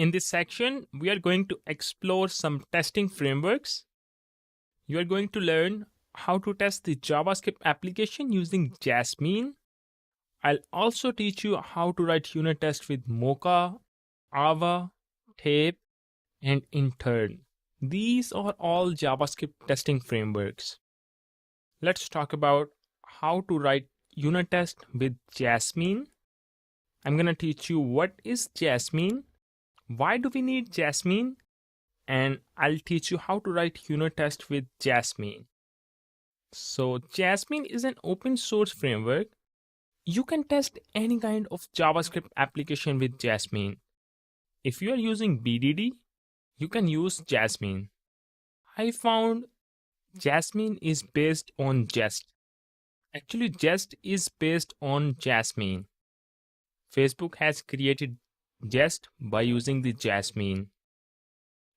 In this section, we are going to explore some testing frameworks. You are going to learn how to test the JavaScript application using Jasmine. I'll also teach you how to write unit tests with Mocha, Ava, Tape, and Intern. These are all JavaScript testing frameworks. Let's talk about how to write unit test with Jasmine. I'm going to teach you what is Jasmine, why do we need Jasmine, and I'll teach you how to write unit test with Jasmine. So Jasmine is an open source framework. You can test any kind of JavaScript application with Jasmine. If you are using BDD, you can use Jasmine. I found Jasmine is based on Jest. Actually, Jest is based on Jasmine. Facebook has created Jest by using the Jasmine.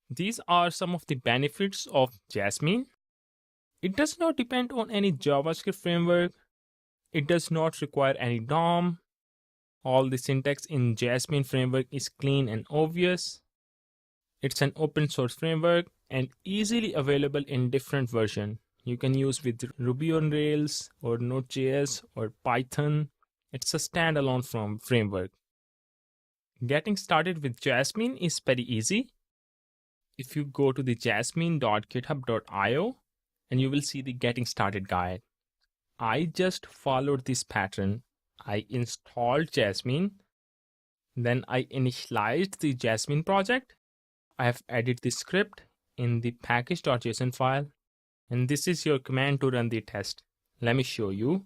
These are some of the benefits of Jasmine. It does not depend on any JavaScript framework. It does not require any DOM. All the syntax in Jasmine framework is clean and obvious. It's an open source framework and easily available in different versions. You can use with Ruby on Rails or Node.js or Python. It's a standalone framework. Getting started with Jasmine is very easy. If you go to the jasmine.github.io and you will see the getting started guide. I just followed this pattern. I installed Jasmine. Then I initialized the Jasmine project. I have added the script in the package.json file. And this is your command to run the test. Let me show you.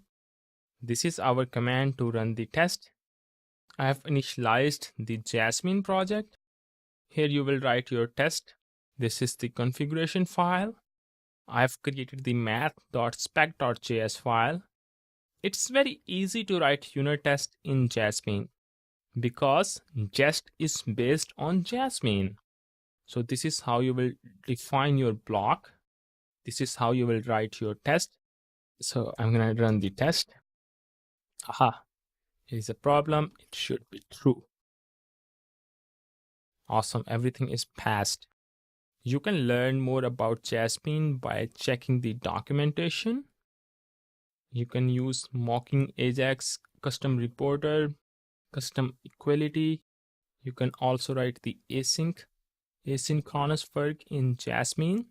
This is our command to run the test. I have initialized the Jasmine project. Here you will write your test. This is the configuration file. I have created the math.spec.js file. It's very easy to write unit test in Jasmine because Jest is based on Jasmine. So this is how you will define your block. This is how you will write your test. So I'm going to run the test. Aha, here is a problem. It should be true. Awesome, everything is passed. You can learn more about Jasmine by checking the documentation. You can use mocking Ajax, custom reporter, custom equality. You can also write the asynchronous work in Jasmine.